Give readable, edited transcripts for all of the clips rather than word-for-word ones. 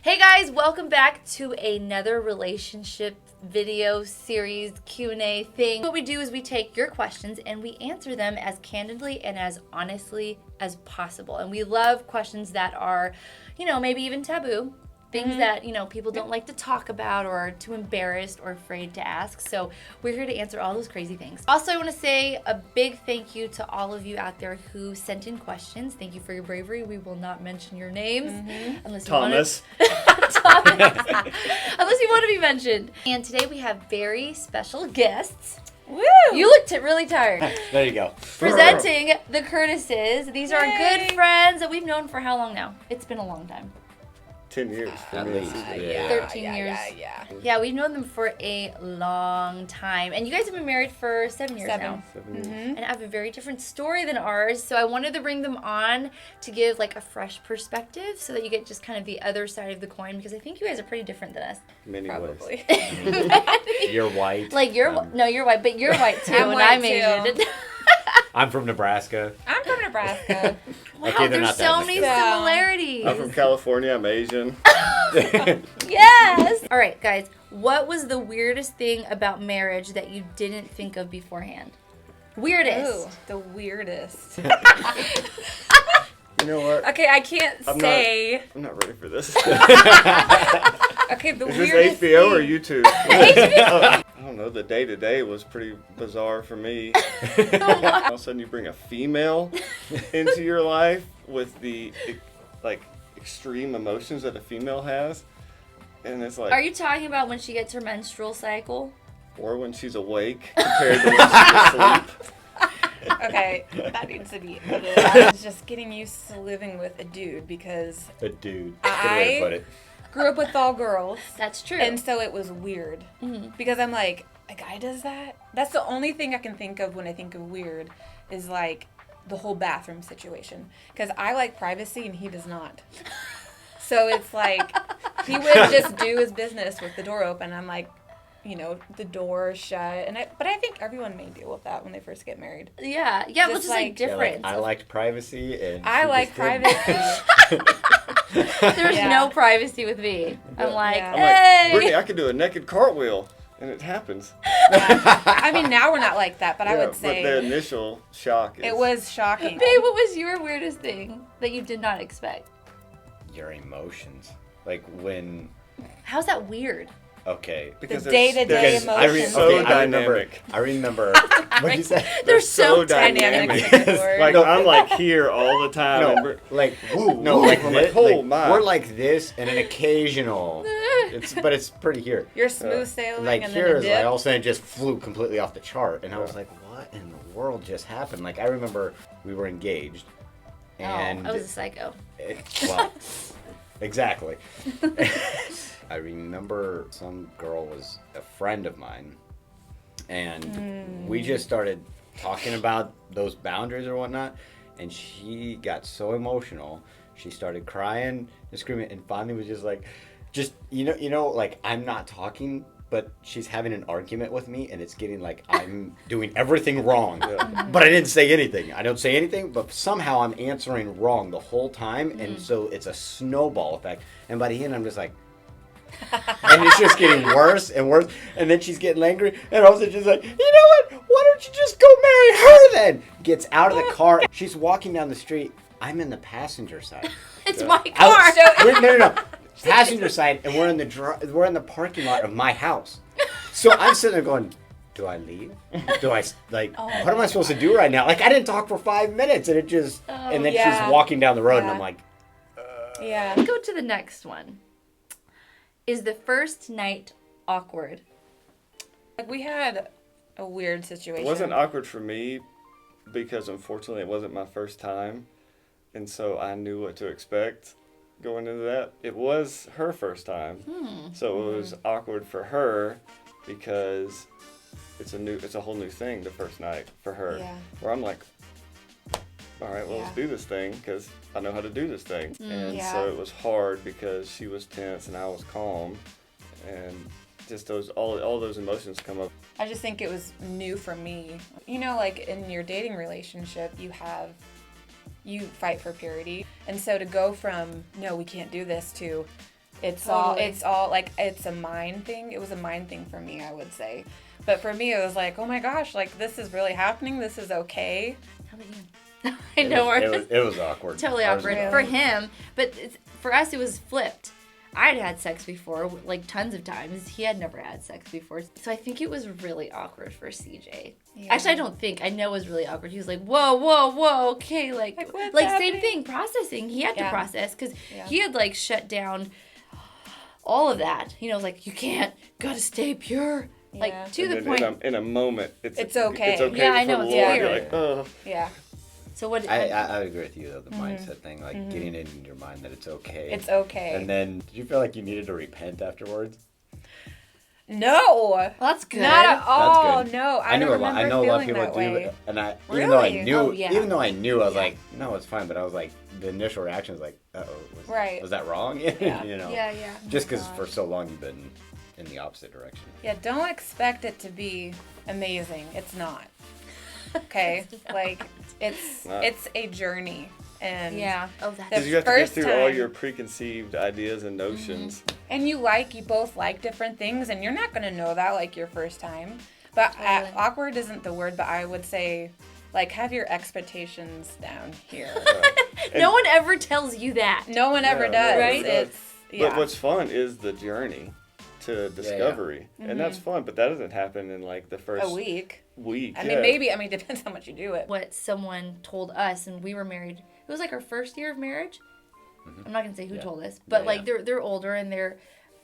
Hey guys, welcome back to another relationship video series Q&A thing. What we do is we take your questions and we answer them as candidly and as honestly as possible. And we love questions that are, maybe even taboo. Things that, people don't like to talk about or are too embarrassed or afraid to ask. So we're here to answer all those crazy things. Also, I want to say a big thank you to all of you out there who sent in questions. Thank you for your bravery. We will not mention your names unless you want to. Unless you want to be mentioned. And today we have very special guests. Woo! You looked really tired. There you go. Presenting the Curtises. These are good friends that we've known for how long now? It's been a long time. 10 years. At least. 13 years. Yeah, we've known them for a long time. And you guys have been married for 7 years now. 7 years. And I have a very different story than ours. So I wanted to bring them on to give like a fresh perspective so that you get just kind of the other side of the coin, because I think you guys are pretty different than us. Many Probably. ways. You're white. Like you're white, but you're white too. I'm Asian. I'm from Nebraska. I'm from Nebraska. Wow, Okay, they're there's not that so much many different. similarities. I'm from California. I'm Asian. Yes. All right, guys. What was the weirdest thing about marriage that you didn't think of beforehand? Weirdest. Ooh, the weirdest. You know what? Okay, I can't say. I'm not ready for this. Okay, the Is weirdest this HBO thing. or YouTube? I don't know. The day-to-day was pretty bizarre for me. All of a sudden, you bring a female into your life with the extreme emotions that a female has, and it's like, Are you talking about when she gets her menstrual cycle? or when she's awake compared to when she's asleep. Okay, that needs to be edited. I was just getting used to living with a dude because A dude. Good way to put it. grew up with all girls. That's true. And so it was weird. Because I'm like, a guy does that? That's the only thing I can think of when I think of weird is like the whole bathroom situation. Because I like privacy and he does not. So it's like, he would just do his business with the door open. I'm like, the door shut. But I think everyone may deal with that when they first get married. yeah, well, Just just like like- different. I liked privacy and I she like just didn't. privacy. There's Yeah. no privacy with me. I'm like, Yeah. I'm hey. like, Brittany, I could do a naked cartwheel, and it happens. Yeah. I mean, now we're not like that, but I would say But the initial shock is... it was shocking. Babe, what was your weirdest thing that you did not expect? Your emotions. Like when... How's that weird? Okay. Because The there's- day-to-day there's- emotions. So I remember. dynamic. I remember. What'd you say? They're so dynamic. Like, I'm like here all the time. and No, we're- like Woo, no, woo. like, I'm this, like, oh like my. we're like this and an occasional. But it's pretty here. You're smooth sailing Like and here then a is dip. like all of a sudden it just flew completely off the chart, and I was Yeah. like, what in the world just happened? Like I remember we were engaged, and I was a psycho. well, exactly. I remember some girl was a friend of mine, and we just started talking about those boundaries or whatnot, and she got so emotional. She started crying and screaming, and finally was just like, like I'm not talking, but she's having an argument with me, and it's getting like I'm doing everything wrong. But I didn't say anything. I don't say anything, but somehow I'm answering wrong the whole time, and so it's a snowball effect. And by the end, I'm just like, and it's just getting worse and worse. And then she's getting angry, and all of a sudden she's like, you know what? Why don't you just go marry her then? Gets out of the car. She's walking down the street. I'm in the passenger side. It's my Out- car. no. Passenger side, and we're in the parking lot of my house. So I'm sitting there going, do I leave? Do I what am I supposed to do right now? Like I didn't talk for 5 minutes, and and then yeah. she's walking down the road, and Yeah. I'm like, Yeah. Go to the next one. Is the first night awkward? Like we had a weird situation. It wasn't awkward for me because unfortunately it wasn't my first time, and so I knew what to expect going into that. It was her first time, so it was awkward for her because it's a whole new thing the first night for her. Yeah. Where I'm like, all right, well, let's do this thing because I know how to do this thing. And Yeah. so it was hard because she was tense and I was calm, and just all those emotions come up. I just think it was new for me. Like in your dating relationship, you fight for purity. And so to go from, no, we can't do this to, It's Totally. all like, it's a mind thing. It was a mind thing for me, I would say. But for me, it was like, oh my gosh, like this is really happening. This is okay. How about you? I know It was awkward. totally Ours awkward was for him, but for us it was flipped. I'd had sex before, like tons of times. He had never had sex before, so I think it was really awkward for CJ. Yeah. Actually, I don't think. I know it was really awkward. He was like, "Whoa, whoa, whoa, okay, like what's same happening? thing, processing." He had to Yeah. process because Yeah. he had like shut down all of that. You know, like you can't, gotta stay pure. Yeah. Like to And the then point. in a moment, it's okay. It's okay. Yeah, I before know, the it's Lord, weird. you're like, oh. Yeah. So what? I would agree with you though, the mindset thing, like getting it in your mind that it's okay. It's okay. And then, did you feel like you needed to repent afterwards? No. Well, that's good. Not at all. good. No, I knew don't a lot. remember I know a lot of feeling people that do, way. and I Really? Oh, yeah. even though I knew, I was Yeah. like, no, it's fine. But I was like, the initial reaction was like, Right. was that wrong? Yeah. You know, Yeah, yeah. just because gosh. for so long you've been in the opposite direction. Yeah, don't expect it to be amazing. It's not. Okay? Like it's No. it's a journey. And Yeah. Oh, that's. Because you have to get first through all time- your preconceived ideas and notions. and you both like different things, and you're not gonna know that like your first time. But Totally. awkward isn't the word, but I would say like have your expectations down here. No one ever tells you that. No one ever Yeah, does. no, Right? It's yeah. But what's fun is the journey to discovery. And that's fun, but that doesn't happen in like the first a week. week. I yeah. mean, it depends how much you do it. What someone told us, and we were married. It was like our first year of marriage. I'm not gonna say who Yeah. told us, but Yeah, like yeah. they're older and they're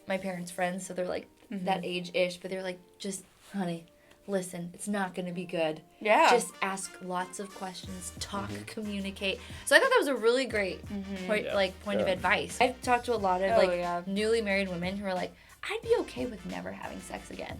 my parents' friends, so they're like that age-ish. But they're like, just honey, listen, it's not gonna be good. Yeah. Just ask lots of questions, talk, communicate. So I thought that was a really great point, Yeah. point of Yeah. advice. I've talked to a lot of Oh, like yeah. newly married women who are like, I'd be okay with never having sex again.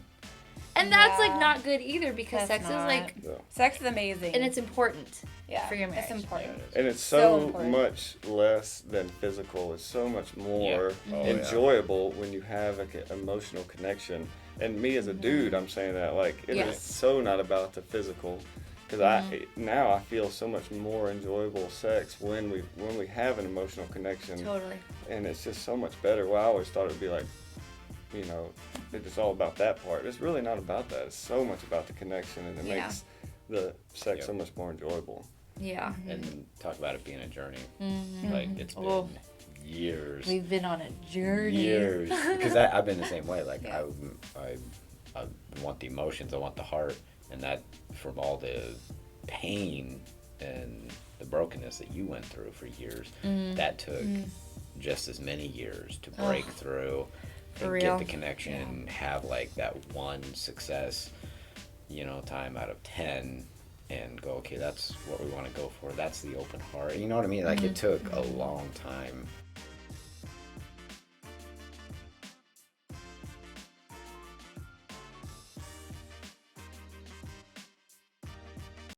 And that's like Yeah. not good either because That's sex not. is like, Yeah. Sex is amazing. and it's important yeah, for your marriage. It's important. And it's So so important. much less than physical. It's so much more Yeah. Oh, yeah. enjoyable when you have like an emotional connection. And me as a dude, I'm saying that like it is Yes. so not about the physical. Because now I feel so much more enjoyable sex when we have an emotional connection, Totally. and it's just so much better. Well, I always thought it'd be like, you know, it's all about that part. It's really not about that. It's so much about the connection, and it Yeah. makes the sex Yep. so much more enjoyable. Yeah. And talk about it being a journey. Mm-hmm. Like it's been Oh. years. We've been on a journey. Years. Because I've been the same way. Like Yeah. I want the emotions, I want the heart, and that from all the pain and the brokenness that you went through for years, that took just as many years to break through For and real. get the connection, have like that one success, time out of 10 and go, okay, that's what we want to go for. That's the open heart. You know what I mean? Like it took a long time.